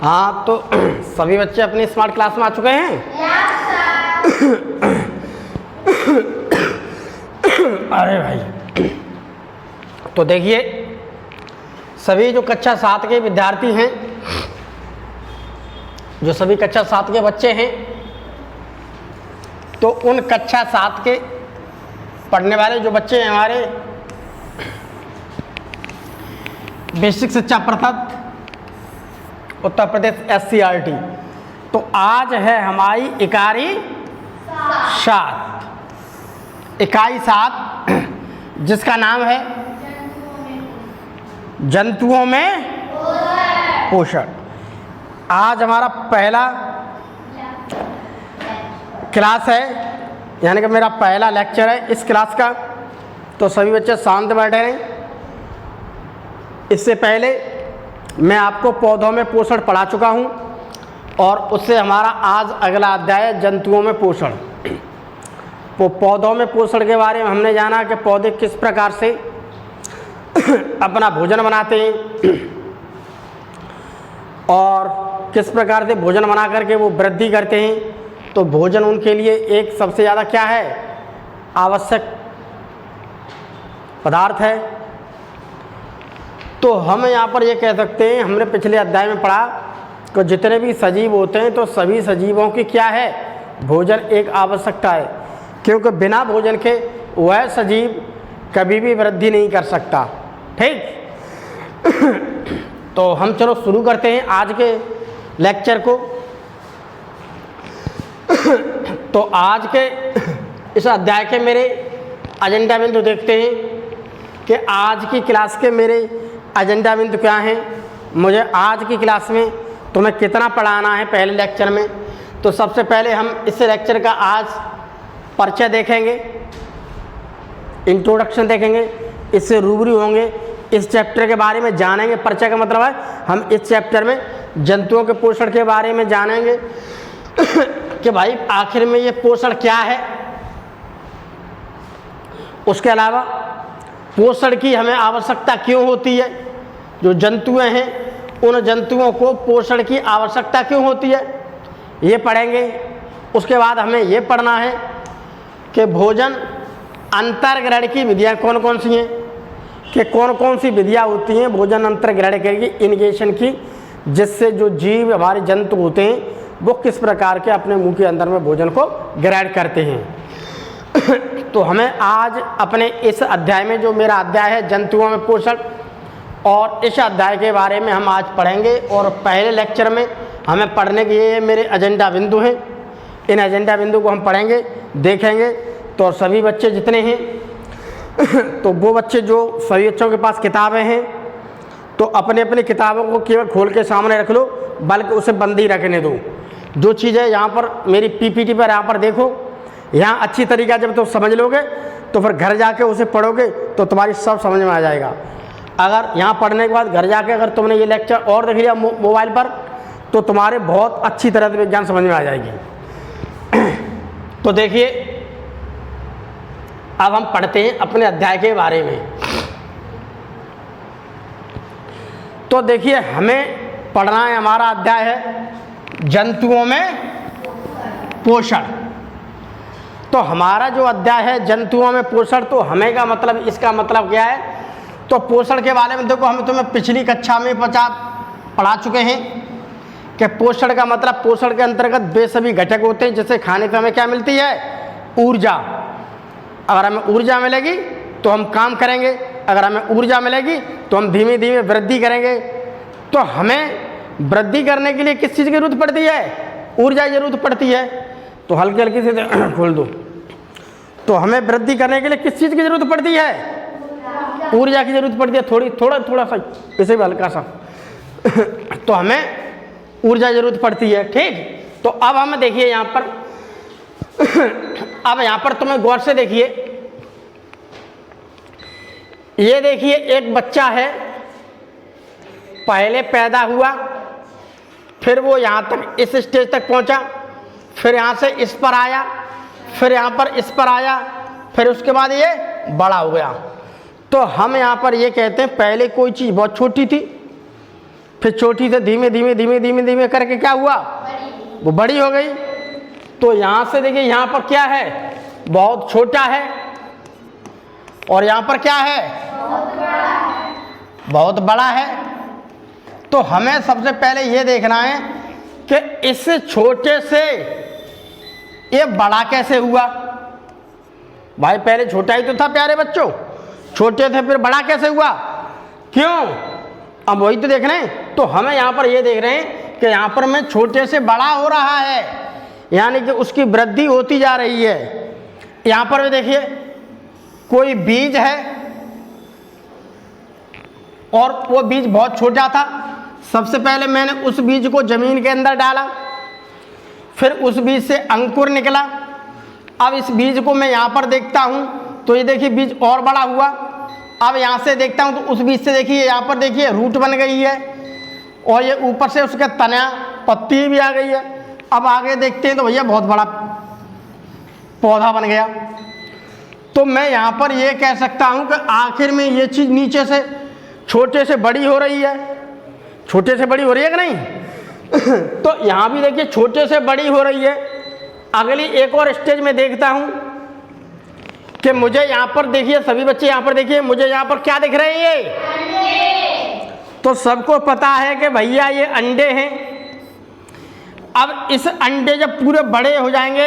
हाँ, तो सभी बच्चे अपनी स्मार्ट क्लास में आ चुके हैं। अरे भाई, तो देखिए सभी जो कक्षा 7 के विद्यार्थी हैं, जो सभी कक्षा 7 के बच्चे हैं, तो उन कक्षा 7 के पढ़ने वाले जो बच्चे हैं हमारे बेसिक शिक्षा परिषद उत्तर प्रदेश SCRT, तो आज है हमारी इकाई 7 जिसका नाम है जंतुओं में पोषण। आज हमारा पहला क्लास है, यानी कि मेरा पहला लेक्चर है इस क्लास का। तो सभी बच्चे शांत बैठे रहें। इससे पहले मैं आपको पौधों में पोषण पढ़ा चुका हूं और उससे हमारा आज अगला अध्याय है जंतुओं में पोषण। तो पौधों में पोषण के बारे में हमने जाना कि पौधे किस प्रकार से अपना भोजन बनाते हैं और किस प्रकार से भोजन बना करके वो वृद्धि करते हैं। तो भोजन उनके लिए एक सबसे ज़्यादा क्या है, आवश्यक पदार्थ है। तो हम यहाँ पर ये कह सकते हैं, हमने पिछले अध्याय में पढ़ा कि जितने भी सजीव होते हैं तो सभी सजीवों की क्या है, भोजन एक आवश्यकता है, क्योंकि बिना भोजन के वह सजीव कभी भी वृद्धि नहीं कर सकता। ठीक। तो हम चलो शुरू करते हैं आज के लेक्चर को। तो आज के इस अध्याय के मेरे एजेंडा बिंदु देखते हैं कि आज की क्लास के मेरे एजेंडा बिंदु क्या हैं। मुझे आज की क्लास में तुम्हें कितना पढ़ाना है पहले लेक्चर में। तो सबसे पहले हम इस लेक्चर का आज परिचय देखेंगे, इंट्रोडक्शन देखेंगे, इससे रूबरू होंगे, इस चैप्टर के बारे में जानेंगे। परिचय का मतलब है हम इस चैप्टर में जंतुओं के पोषण के बारे में जानेंगे कि भाई आखिर में ये पोषण क्या है। उसके अलावा पोषण की हमें आवश्यकता क्यों होती है, जो जंतुएं हैं उन जंतुओं को पोषण की आवश्यकता क्यों होती है, ये पढ़ेंगे। उसके बाद हमें ये पढ़ना है कि भोजन अंतर्ग्रहण की विधियाँ कौन कौन सी हैं, कि कौन कौन सी विधियाँ होती हैं भोजन अंतर्ग्रहण की, इनिगेशन की, जिससे जो जीव हमारे जंतु होते हैं वो किस प्रकार के अपने मुंह के अंदर में भोजन को ग्रहण करते हैं। तो हमें आज अपने इस अध्याय में, जो मेरा अध्याय है जंतुओं में पोषण, और इस अध्याय के बारे में हम आज पढ़ेंगे। और पहले लेक्चर में हमें पढ़ने के ये मेरे एजेंडा बिंदु हैं, इन एजेंडा बिंदु को हम पढ़ेंगे, देखेंगे। तो सभी बच्चे जितने हैं तो वो बच्चे जो सभी बच्चों के पास किताबें हैं तो अपने अपनी किताबों को केवल खोल के सामने रख लो, बल्कि उसे बंद ही रखने दो। जो चीज़ें यहाँ पर मेरी PPT पर यहाँ पर देखो, यहाँ अच्छी तरीक़ा जब तुम समझ लोगे तो फिर घर जाके उसे पढ़ोगे तो तुम्हारी सब समझ में आ जाएगा। अगर यहाँ पढ़ने के बाद घर जाके अगर तुमने ये लेक्चर और देख लिया मोबाइल पर तो तुम्हारे बहुत अच्छी तरह से विज्ञान समझ में आ जाएगी। तो देखिए अब हम पढ़ते हैं अपने अध्याय के बारे में। तो देखिए हमें पढ़ना है, हमारा अध्याय है जंतुओं में पोषण। तो हमारा जो अध्याय है जंतुओं में पोषण, तो हमें का मतलब, इसका मतलब क्या है, तो पोषण के बारे में देखो हम तुम्हें पिछली कक्षा में पढ़ा चुके हैं कि पोषण का मतलब, पोषण के अंतर्गत वे सभी घटक होते हैं जिससे खाने से हमें क्या मिलती है, ऊर्जा। अगर हमें ऊर्जा मिलेगी तो हम काम करेंगे, अगर हमें ऊर्जा मिलेगी तो हम धीमे धीमे वृद्धि करेंगे। तो हमें वृद्धि करने के लिए किस चीज़ की जरूरत पड़ती है, ऊर्जा की जरूरत पड़ती है। तो हल्की हल्की से खोल दो। तो हमें वृद्धि करने के लिए किस चीज़ की जरूरत पड़ती है, ऊर्जा की जरूरत पड़ती है। थोड़ा सा इसे भी हल्का सा तो हमें ऊर्जा की जरूरत पड़ती है। ठीक। तो अब हमें देखिए यहाँ पर अब यहाँ पर तुम्हें गौर से देखिए, ये देखिए एक बच्चा है, पहले पैदा हुआ, फिर वो यहाँ तक इस स्टेज तक पहुँचा, फिर यहाँ से इस पर आया, फिर यहाँ पर इस पर आया, फिर उसके बाद ये बड़ा हो गया। तो हम यहाँ पर ये कहते हैं पहले कोई चीज़ बहुत छोटी थी, फिर छोटी से धीमे धीमे धीमे धीमे धीमे करके क्या हुआ, वो बड़ी हो गई। तो यहाँ से देखिए यहाँ पर क्या है, बहुत छोटा है, और यहाँ पर क्या है, बहुत बड़ा है। तो हमें सबसे पहले ये देखना है कि इस छोटे से ये बड़ा कैसे हुआ। भाई पहले छोटा ही तो था प्यारे बच्चों, छोटे थे फिर बड़ा कैसे हुआ, क्यों, अब वही तो देख रहे हैं। तो हमें यहाँ पर ये देख रहे हैं कि यहाँ पर मैं छोटे से बड़ा हो रहा है, यानी कि उसकी वृद्धि होती जा रही है। यहाँ पर भी देखिए कोई बीज है और वो बीज बहुत छोटा था। सबसे पहले मैंने उस बीज को जमीन के अंदर डाला, फिर उस बीज से अंकुर निकला। अब इस बीज को मैं यहाँ पर देखता हूँ तो ये देखिए बीज और बड़ा हुआ। अब यहाँ से देखता हूँ तो उस बीज से देखिए यहाँ पर देखिए रूट बन गई है, और ये ऊपर से उसके तना पत्ती भी आ गई है। अब आगे देखते हैं तो भैया बहुत बड़ा पौधा बन गया। तो मैं यहाँ पर ये कह सकता हूँ कि आखिर में ये चीज़ नीचे से छोटे से बड़ी हो रही है, छोटे से बड़ी हो रही है कि नहीं। तो यहाँ भी देखिए छोटे से बड़ी हो रही है। अगली एक और स्टेज में देखता हूँ कि मुझे यहाँ पर देखिए, सभी बच्चे यहाँ पर देखिए, मुझे यहाँ पर क्या दिख रहे हैं, ये तो सबको पता है कि भैया ये अंडे हैं। अब इस अंडे जब पूरे बड़े हो जाएंगे,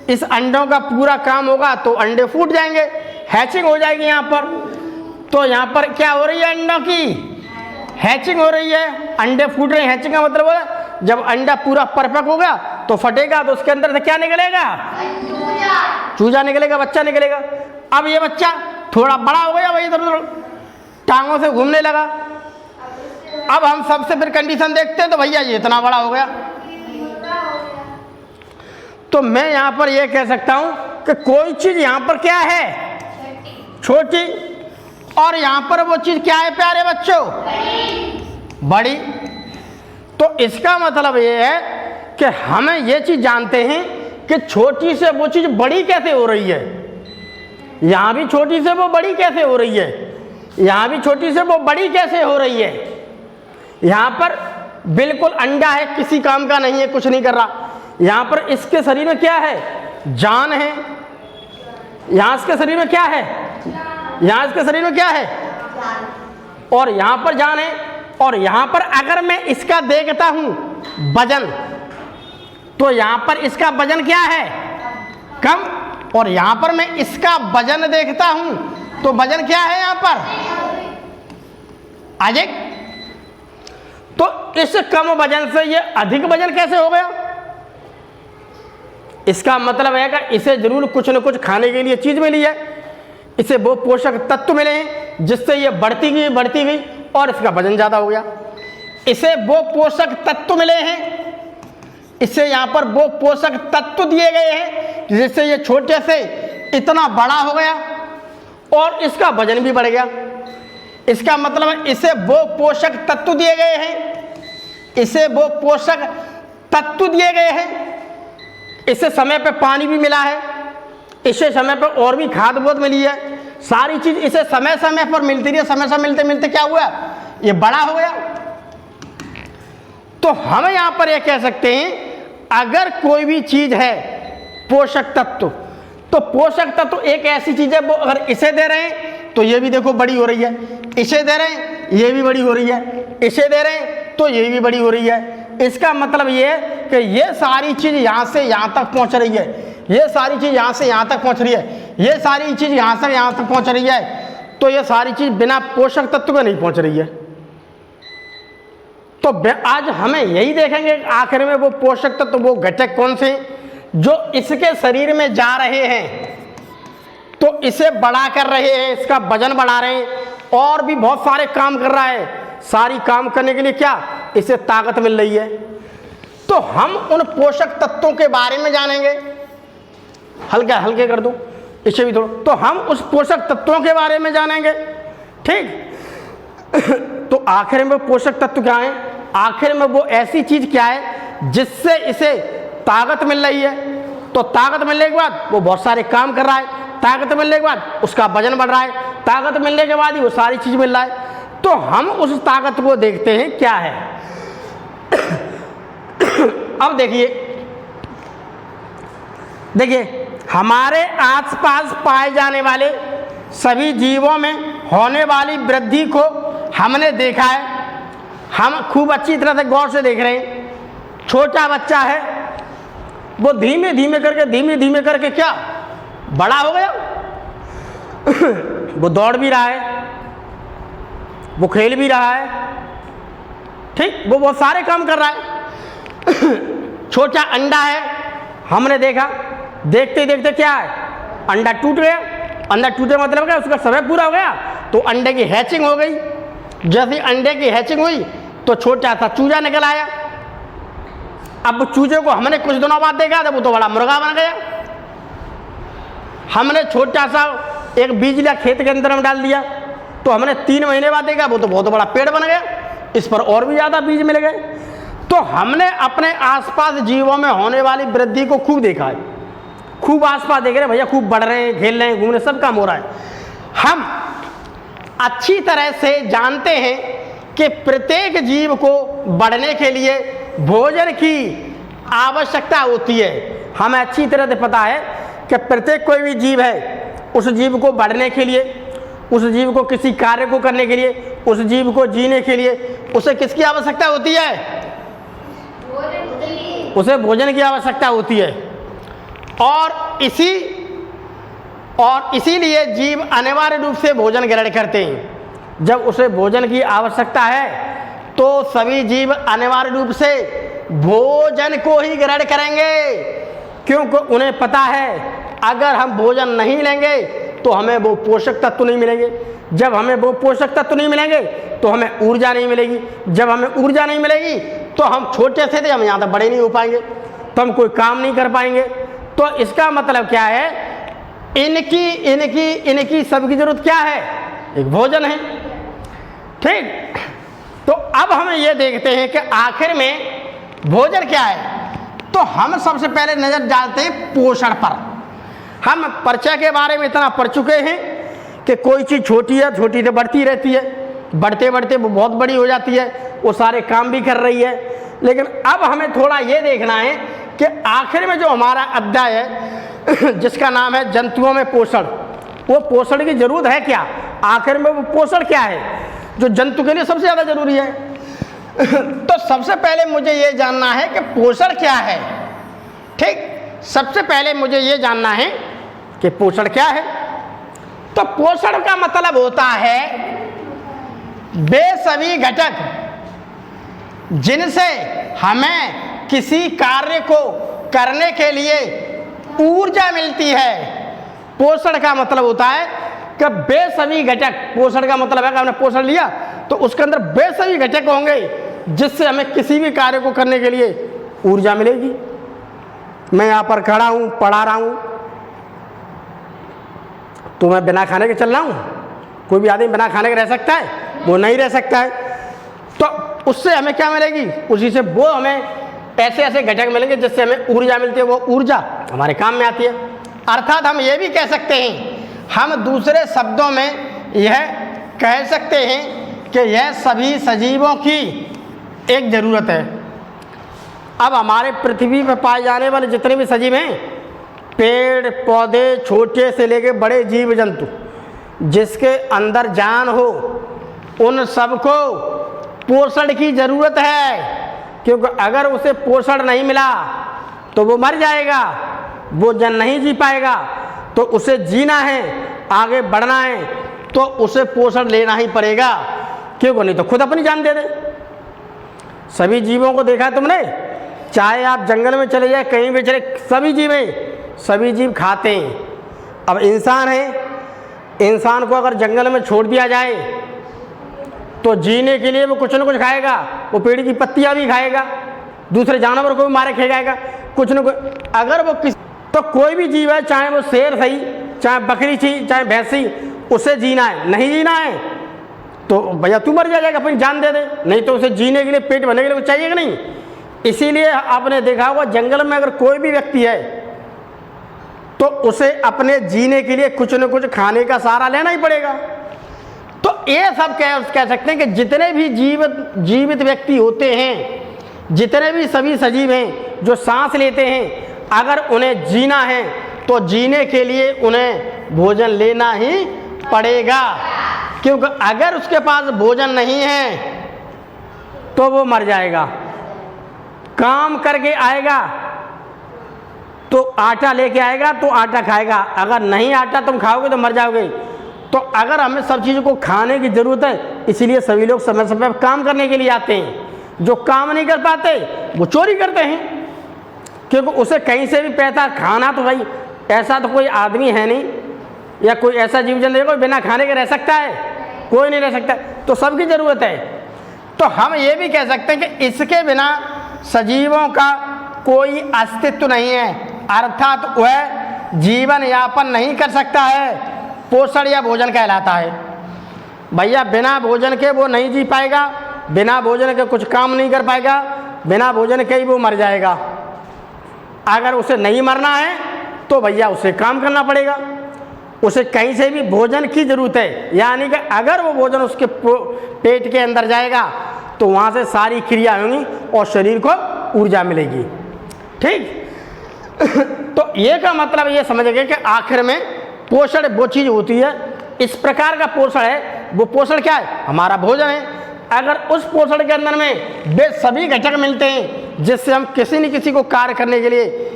इस अंडों का पूरा काम होगा तो अंडे फूट जाएंगे, हैचिंग हो जाएगी यहाँ पर। तो यहाँ पर क्या हो रही है, अंडों की हैचिंग हो रही है, अंडे फूट रहे हैं। हैचिंग का मतलब है जब अंडा पूरा परफेक्ट होगा तो फटेगा, तो उसके अंदर से क्या निकलेगा, चूजा निकलेगा, बच्चा निकलेगा। अब ये बच्चा थोड़ा बड़ा हो गया, वही इधर उधर टांगों से घूमने लगा। अब हम सबसे फिर कंडीशन देखते हैं तो भैया ये इतना बड़ा हो गया। तो मैं यहाँ पर ये कह सकता हूँ कि कोई चीज़ यहाँ पर क्या है, छोटी, और यहाँ पर वो चीज़ क्या है प्यारे बच्चों, बड़ी। तो इसका मतलब ये है कि हमें ये चीज़ जानते हैं कि छोटी से वो चीज़ बड़ी कैसे हो रही है। यहाँ भी छोटी से वो बड़ी कैसे हो रही है, यहाँ भी छोटी से वो बड़ी कैसे हो रही है। यहाँ पर बिल्कुल अंडा है, किसी काम का नहीं है, कुछ नहीं कर रहा। यहाँ पर इसके शरीर में क्या है, जान है। यहाँ इसके शरीर में क्या है, यहाँ इसके शरीर में क्या है, और यहाँ पर जान है। और यहाँ पर अगर मैं इसका देखता हूँ वजन, तो यहाँ पर इसका वजन क्या है, कम, और यहाँ पर मैं इसका वजन देखता हूँ तो वजन क्या है यहाँ पर, अधिक। तो इस कम वजन से ये अधिक वजन कैसे हो गया। इसका मतलब है कि इसे जरूर कुछ न कुछ खाने के लिए चीज मिली है, इसे वो पोषक तत्व मिले हैं जिससे ये बढ़ती गई और इसका वजन ज्यादा हो गया। इसे वो पोषक तत्व मिले हैं, इसे यहाँ पर वो पोषक तत्व दिए गए हैं जिससे ये छोटे से इतना बड़ा हो गया और इसका वजन भी बढ़ गया। इसका मतलब है इसे वो पोषक तत्व दिए गए हैं, इसे वो पोषक तत्व दिए गए हैं, इसे समय पे पानी भी मिला है, इसे समय पर और भी खाद बहुत मिली है, सारी चीज इसे समय समय पर मिलती रही। समय समय मिलते मिलते क्या हुआ, ये बड़ा हो गया। तो हम यहां पर यह कह सकते हैं अगर कोई भी चीज है पोषक तत्व, तो पोषक तत्व एक ऐसी चीज है वो अगर इसे दे रहे हैं तो ये भी देखो बड़ी हो रही है, इसे दे रहे हैं ये भी बड़ी हो रही है, इसे दे रहे हैं तो ये भी बड़ी हो रही है। इसका मतलब ये है कि ये सारी चीज यहां से यहां तक पहुंच रही है, ये सारी चीज यहां से यहां तक पहुंच रही है, ये सारी चीज यहां से यहां तक पहुंच रही है। तो ये सारी चीज बिना पोषक तत्व के नहीं पहुंच रही है। तो आज हमें यही देखेंगे आखिर में वो पोषक तत्व, वो घटक कौन से जो इसके शरीर में जा रहे हैं तो इसे बड़ा कर रहे हैं, इसका वजन बढ़ा रहे हैं और भी बहुत सारे काम कर रहा है। सारी काम करने के लिए क्या, इसे ताकत मिल रही है। तो हम उन पोषक तत्वों के बारे में जानेंगे, हल्के हल्के कर दो इसे भी थोड़ा, तो हम उस पोषक तत्वों के बारे में जानेंगे, ठीक। तो आखिर में पोषक तत्व क्या है, आखिर में वो ऐसी चीज क्या है जिससे इसे ताकत मिल रही है। तो ताकत मिलने के बाद वो बहुत सारे काम कर रहा है, ताकत मिलने के बाद उसका वजन बढ़ रहा है, ताकत मिलने के बाद ही वो सारी चीज मिल रहा है। तो हम उस ताकत को देखते हैं क्या है। अब देखिए हमारे आसपास पाए जाने वाले सभी जीवों में होने वाली वृद्धि को हमने देखा है। हम खूब अच्छी तरह से गौर से देख रहे हैं। छोटा बच्चा है, वो धीमे धीमे करके क्या बड़ा हो गया। वो दौड़ भी रहा है, वो खेल भी रहा है, ठीक, वो बहुत सारे काम कर रहा है। छोटा अंडा है, हमने देखा, देखते देखते क्या है, अंडा टूट गया। अंडा टूटे मतलब क्या, उसका समय पूरा हो गया तो अंडे की हैचिंग हो गई। जैसे अंडे की हैचिंग हुई तो छोटा सा चूजा निकल आया। अब चूजे को हमने कुछ दिनों बाद देखा था, वो तो बड़ा मुर्गा बन गया। हमने छोटा सा एक बीज लिया, खेत के अंदर में डाल दिया, तो हमने 3 महीने बाद देखा वो तो बहुत बड़ा पेड़ बन गया। इस पर और भी ज़्यादा बीज मिल गए। तो हमने अपने आसपास जीवों में होने वाली वृद्धि को खूब देखा है, खूब आसपास देख रहे हैं भैया, खूब बढ़ रहे हैं, खेल रहे हैं, घूम रहे, सब काम हो रहा है। हम अच्छी तरह से जानते हैं कि प्रत्येक जीव को बढ़ने के लिए भोजन की आवश्यकता होती है। हमें अच्छी तरह से पता है कि प्रत्येक कोई भी जीव है, उस जीव को बढ़ने के लिए, उस जीव को किसी कार्य को करने के लिए, उस जीव को जीने के लिए उसे किसकी आवश्यकता होती है? उसे भोजन की आवश्यकता होती है। और इसीलिए जीव अनिवार्य रूप से भोजन ग्रहण करते हैं। जब उसे भोजन की आवश्यकता है तो सभी जीव अनिवार्य रूप से भोजन को ही ग्रहण करेंगे, क्योंकि उन्हें पता है अगर हम भोजन नहीं लेंगे तो हमें वो पोषक तत्व नहीं मिलेंगे। जब हमें वो पोषक तत्व नहीं मिलेंगे तो हमें ऊर्जा नहीं मिलेगी। जब हमें ऊर्जा नहीं मिलेगी तो हम छोटे से थे, हम यहाँ तक बड़े नहीं हो पाएंगे, तो हम कोई काम नहीं कर पाएंगे। तो इसका मतलब क्या है, इनकी सबकी जरूरत क्या है? एक भोजन है, ठीक। तो अब हम ये देखते हैं कि आखिर में भोजन क्या है। तो हम सबसे पहले नजर डालते हैं पोषण पर। हम परिचय के बारे में इतना पढ़ चुके हैं कि कोई चीज़ छोटी है, छोटी से बढ़ती रहती है, बढ़ते बढ़ते वो बहुत बड़ी हो जाती है, वो सारे काम भी कर रही है। लेकिन अब हमें थोड़ा ये देखना है कि आखिर में जो हमारा अध्याय है जिसका नाम है जंतुओं में पोषण, वो पोषण की जरूरत है क्या? आखिर में वो पोषण क्या है जो जंतु के लिए सबसे ज़्यादा जरूरी है? तो सबसे पहले मुझे ये जानना है कि पोषण क्या है, ठीक। सबसे पहले मुझे ये जानना है कि पोषण क्या है। तो पोषण का मतलब होता है वे सभी घटक जिनसे हमें किसी कार्य को करने के लिए ऊर्जा मिलती है। पोषण का मतलब होता है कि वे सभी घटक, पोषण का मतलब है कि हमने पोषण लिया तो उसके अंदर वे सभी घटक होंगे जिससे हमें किसी भी कार्य को करने के लिए ऊर्जा मिलेगी। मैं यहाँ पर खड़ा हूँ, पढ़ा रहा हूँ, तो मैं बिना खाने के चल रहा हूँ? कोई भी आदमी बिना खाने के रह सकता है? वो नहीं रह सकता है। तो उससे हमें क्या मिलेगी? उसी से वो हमें ऐसे ऐसे घटक मिलेंगे जिससे हमें ऊर्जा मिलती है, वो ऊर्जा हमारे काम में आती है। अर्थात हम ये भी कह सकते हैं, हम दूसरे शब्दों में यह कह सकते हैं कि यह सभी सजीवों की एक ज़रूरत है। अब हमारे पृथ्वी पर पाए जाने वाले जितने भी सजीव हैं, पेड़ पौधे, छोटे से लेकर बड़े जीव जंतु, जिसके अंदर जान हो, उन सबको पोषण की ज़रूरत है। क्योंकि अगर उसे पोषण नहीं मिला तो वो मर जाएगा, वो जन नहीं जी पाएगा। तो उसे जीना है, आगे बढ़ना है, तो उसे पोषण लेना ही पड़ेगा, क्योंकि नहीं तो खुद अपनी जान दे दे। सभी जीवों को देखा है तुमने, चाहे आप जंगल में चले जाए, कहीं भी चले, सभी जीव खाते हैं। अब इंसान है, इंसान को अगर जंगल में छोड़ दिया जाए तो जीने के लिए वो कुछ न कुछ खाएगा। वो पेड़ की पत्तियां भी खाएगा, दूसरे जानवर को भी मारे खा जाएगा, कुछ न कुछ। अगर वो तो कोई भी जीव है, चाहे वो शेर सही, चाहे बकरी थी, चाहे भैंसी, उसे जीना है। नहीं जीना है तो भैया तू मर जाएगा, अपनी जान दे दे। नहीं तो उसे जीने के लिए, पेट भरने के लिए चाहिए कि नहीं। इसीलिए आपने देखा होगा जंगल में अगर कोई भी व्यक्ति है तो उसे अपने जीने के लिए कुछ न कुछ खाने का सहारा लेना ही पड़ेगा। तो ये सब कह सकते हैं कि जितने भी जीवित व्यक्ति होते हैं, जितने भी सभी सजीव हैं, जो सांस लेते हैं, अगर उन्हें जीना है तो जीने के लिए उन्हें भोजन लेना ही पड़ेगा, क्योंकि अगर उसके पास भोजन नहीं है तो वो मर जाएगा। काम करके आएगा तो आटा लेके आएगा तो आटा खाएगा, अगर नहीं आटा तुम खाओगे तो मर जाओगे। तो अगर हमें सब चीज़ों को खाने की ज़रूरत है, इसलिए सभी लोग समय समय पर काम करने के लिए आते हैं। जो काम नहीं कर पाते वो चोरी करते हैं, क्योंकि उसे कहीं से भी पैसा खाना, तो भाई ऐसा तो कोई आदमी है नहीं या कोई ऐसा जीव जंतु कोई बिना खाने के रह सकता है, कोई नहीं रह सकता, तो सबकी ज़रूरत है। तो हम ये भी कह सकते हैं कि इसके बिना सजीवों का कोई अस्तित्व नहीं है, अर्थात वह जीवन यापन नहीं कर सकता है। पोषण या भोजन कहलाता है। भैया बिना भोजन के वो नहीं जी पाएगा, बिना भोजन के कुछ काम नहीं कर पाएगा, बिना भोजन के ही वो मर जाएगा। अगर उसे नहीं मरना है तो भैया उसे काम करना पड़ेगा, उसे कहीं से भी भोजन की ज़रूरत है, यानी कि अगर वो भोजन उसके पेट के अंदर जाएगा तो वहाँ से सारी क्रिया होंगी और शरीर को ऊर्जा मिलेगी। ठीक तो ये का मतलब ये समझ गए कि आखिर में पोषण वो चीज़ होती है, इस प्रकार का पोषण है। वो पोषण क्या है? हमारा भोजन है। अगर उस पोषण के अंदर में वे सभी घटक मिलते हैं जिससे हम किसी न किसी को कार्य करने के लिए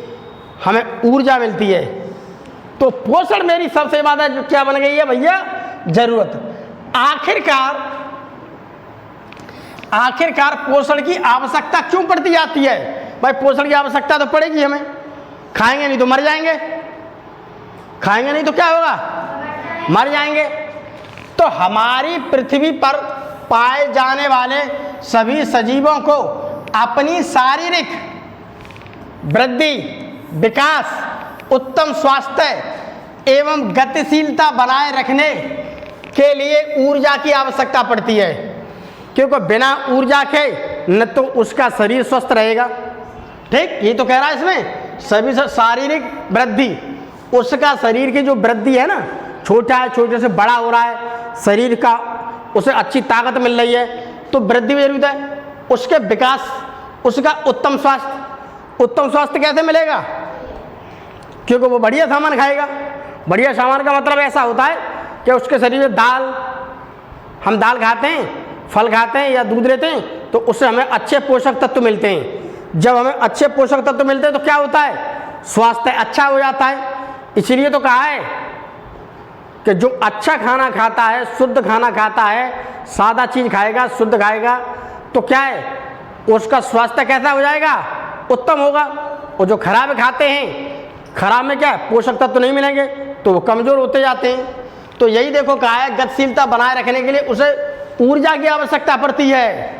हमें ऊर्जा मिलती है, तो पोषण मेरी सबसे ज़्यादा जो क्या बन गई है भैया? ज़रूरत। आखिरकार पोषण की आवश्यकता क्यों पड़ती जाती है? भाई पोषण की आवश्यकता तो पड़ेगी हमें, खाएंगे नहीं तो मर जाएंगे, खाएंगे नहीं तो क्या होगा? मर जाएंगे। तो हमारी पृथ्वी पर पाए जाने वाले सभी सजीवों को अपनी शारीरिक वृद्धि, विकास, उत्तम स्वास्थ्य एवं गतिशीलता बनाए रखने के लिए ऊर्जा की आवश्यकता पड़ती है, क्योंकि बिना ऊर्जा के न तो उसका शरीर स्वस्थ रहेगा। ठीक, ये तो कह रहा है इसमें सभी से शारीरिक वृद्धि, उसका शरीर की जो वृद्धि है ना, छोटा है, छोटे से बड़ा हो रहा है, शरीर का उसे अच्छी ताकत मिल रही है, तो वृद्धि भी जरूरत है। उसके विकास, उसका उत्तम स्वास्थ्य। उत्तम स्वास्थ्य कैसे मिलेगा? क्योंकि वो बढ़िया सामान खाएगा। बढ़िया सामान का मतलब ऐसा होता है कि उसके शरीर में हम दाल खाते हैं, फल खाते हैं या दूध लेते हैं, तो उससे हमें अच्छे पोषक तत्व मिलते हैं। जब हमें अच्छे पोषक तत्व मिलते हैं तो क्या होता है? स्वास्थ्य अच्छा हो जाता है। इसलिए तो कहा है कि जो अच्छा खाना खाता है, शुद्ध खाना खाता है, सादा चीज़ खाएगा, शुद्ध खाएगा, तो क्या है? उसका स्वास्थ्य कैसा हो जाएगा? उत्तम होगा। और जो खराब खाते हैं, खराब में क्या है? पोषक तत्व नहीं मिलेंगे तो वो कमज़ोर होते जाते हैं। तो यही देखो कहा है, गतिशीलता बनाए रखने के लिए उसे ऊर्जा की आवश्यकता पड़ती है।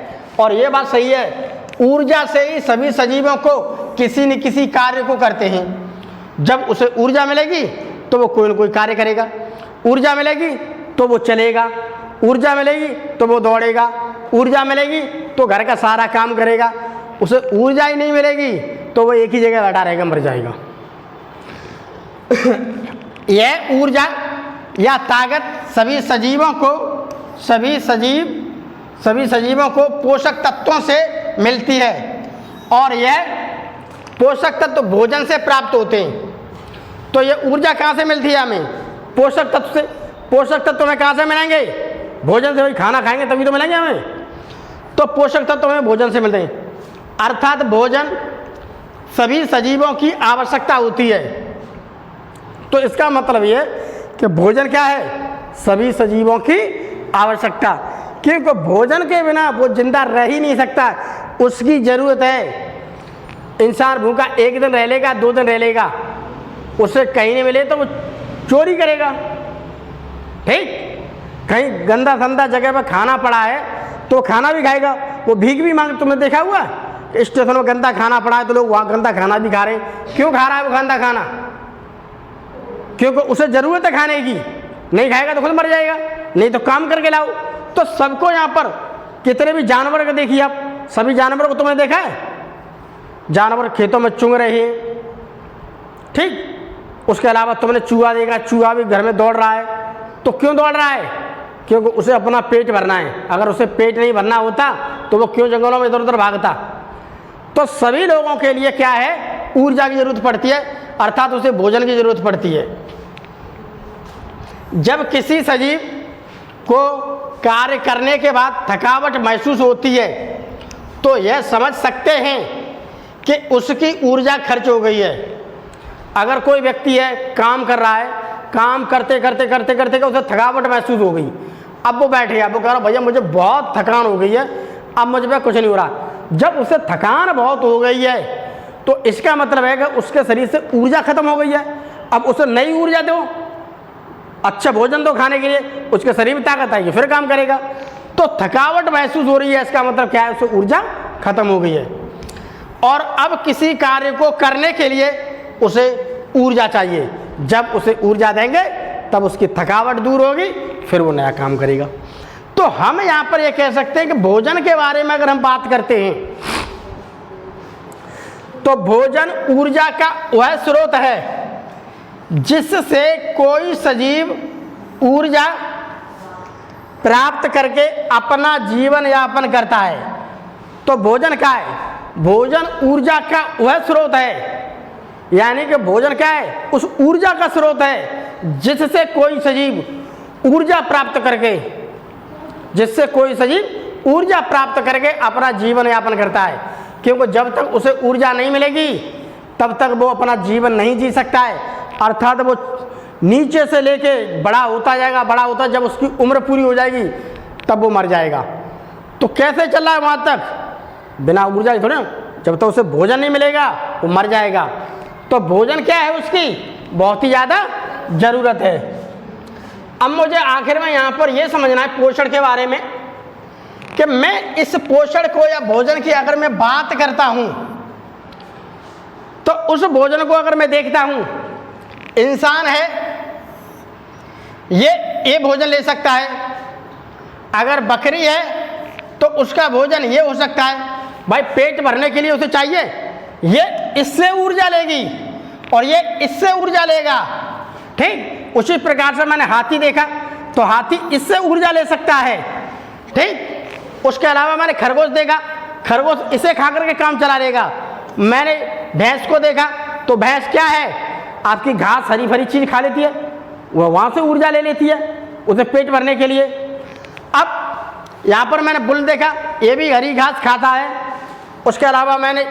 और ये बात सही है, ऊर्जा से ही सभी सजीवों को किसी न किसी कार्य को करते हैं। जब उसे ऊर्जा मिलेगी तो वो कोई न कोई कार्य करेगा, ऊर्जा मिलेगी तो वो चलेगा, ऊर्जा मिलेगी तो वो दौड़ेगा, ऊर्जा मिलेगी तो घर का सारा काम करेगा। उसे ऊर्जा ही नहीं मिलेगी तो वो एक ही जगह बैठा रहेगा, मर जाएगा। यह ऊर्जा या ताकत सभी सजीवों को पोषक तत्वों से मिलती है, और यह पोषक तत्व भोजन से प्राप्त होते हैं। तो ये ऊर्जा कहाँ से मिलती है हमें? पोषक तत्व से। पोषक तत्व हमें कहाँ से मिलेंगे? भोजन से। वही खाना खाएंगे तभी तो मिलेंगे हमें। तो पोषक तत्व हमें भोजन से मिलते हैं, अर्थात भोजन सभी सजीवों की आवश्यकता होती है। तो इसका मतलब ये कि भोजन क्या है? सभी सजीवों की आवश्यकता, क्योंकि भोजन के बिना वो जिंदा रह ही नहीं सकता, उसकी ज़रूरत है। इंसान भूखा एक दिन रह लेगा, 2 दिन रह लेगा, उसे कहीं नहीं मिले तो वो चोरी करेगा। ठीक, कहीं गंदा संदा जगह पर खाना पड़ा है तो खाना भी खाएगा, वो भीख भी मांग। तुमने देखा हुआ स्टेशन में गंदा खाना पड़ा है तो लोग वहाँ गंदा खाना भी खा रहे हैं। क्यों खा रहा है वो गंदा खाना? क्योंकि उसे ज़रूरत है खाने की, नहीं खाएगा तो खुद मर जाएगा। नहीं तो काम करके लाओ। तो सबको यहाँ पर कितने भी जानवर को देखिए आप, सभी जानवरों को तुमने देखा है? जानवर खेतों में चुंग रहे हैं। ठीक, उसके अलावा तुमने चूहा देखा, चूहा भी घर में दौड़ रहा है। तो क्यों दौड़ रहा है? क्योंकि उसे अपना पेट भरना है। अगर उसे पेट नहीं भरना होता तो वो क्यों जंगलों में इधर उधर भागता? तो सभी लोगों के लिए क्या है, ऊर्जा की जरूरत पड़ती है, अर्थात उसे भोजन की जरूरत पड़ती है। जब किसी सजीव को कार्य करने के बाद थकावट महसूस होती है तो यह समझ सकते हैं कि उसकी ऊर्जा खर्च हो गई है। अगर कोई व्यक्ति है, काम कर रहा है, काम करते करते करते करते उसे थकावट महसूस हो गई, अब वो बैठ गया, वो कह रहा भैया मुझे बहुत थकान हो गई है, अब मुझ पर कुछ नहीं हो रहा। जब उसे थकान बहुत हो गई है तो इसका मतलब है कि उसके शरीर से ऊर्जा खत्म हो गई है। अब उसे नई ऊर्जा दो, अच्छा भोजन दो खाने के लिए, उसके शरीर में ताकत आएगी, फिर काम करेगा। तो थकावट महसूस हो रही है, इसका मतलब क्या है, उसे ऊर्जा खत्म हो गई है। और अब किसी कार्य को करने के लिए उसे ऊर्जा चाहिए। जब उसे ऊर्जा देंगे तब उसकी थकावट दूर होगी, फिर वो नया काम करेगा। तो हम यहाँ पर ये कह सकते हैं कि भोजन के बारे में अगर हम बात करते हैं तो भोजन ऊर्जा का वह स्रोत है जिससे कोई सजीव ऊर्जा प्राप्त करके अपना जीवन यापन करता है। तो भोजन क्या है, भोजन ऊर्जा का वह स्रोत है, यानी कि भोजन क्या है, उस ऊर्जा का स्रोत है जिससे कोई सजीव ऊर्जा प्राप्त करके, जिससे कोई सजीव ऊर्जा प्राप्त करके अपना जीवन यापन करता है। क्योंकि जब तक उसे ऊर्जा नहीं मिलेगी तब तक वो अपना जीवन नहीं जी सकता है, अर्थात वो नीचे से लेके बड़ा होता जाएगा, बड़ा होता, जब उसकी उम्र पूरी हो जाएगी तब वो मर जाएगा। तो कैसे चल रहा है वहाँ तक, बिना ऊर्जा थोड़े, जब तक उसे भोजन नहीं मिलेगा वो मर जाएगा। तो भोजन क्या है, उसकी बहुत ही ज़्यादा ज़रूरत है। अब मुझे आखिर में यहाँ पर यह समझना है पोषण के बारे में कि मैं इस पोषण को या भोजन की अगर मैं बात करता हूँ तो उस भोजन को अगर मैं देखता हूँ, इंसान है ये भोजन ले सकता है, अगर बकरी है तो उसका भोजन ये हो सकता है, भाई पेट भरने के लिए उसे चाहिए, ये इससे ऊर्जा लेगी और ये इससे ऊर्जा लेगा। ठीक उसी प्रकार से मैंने हाथी देखा तो हाथी इससे ऊर्जा ले सकता है। ठीक उसके अलावा मैंने खरगोश देखा, खरगोश इसे खा करके काम चला लेगा। मैंने भैंस को देखा तो भैंस क्या है, आपकी घास हरी भरी चीज़ खा लेती है, वह वहाँ से ऊर्जा ले लेती है उसे पेट भरने के लिए। अब यहाँ पर मैंने बुल देखा, ये भी हरी घास खाता है। उसके अलावा मैंने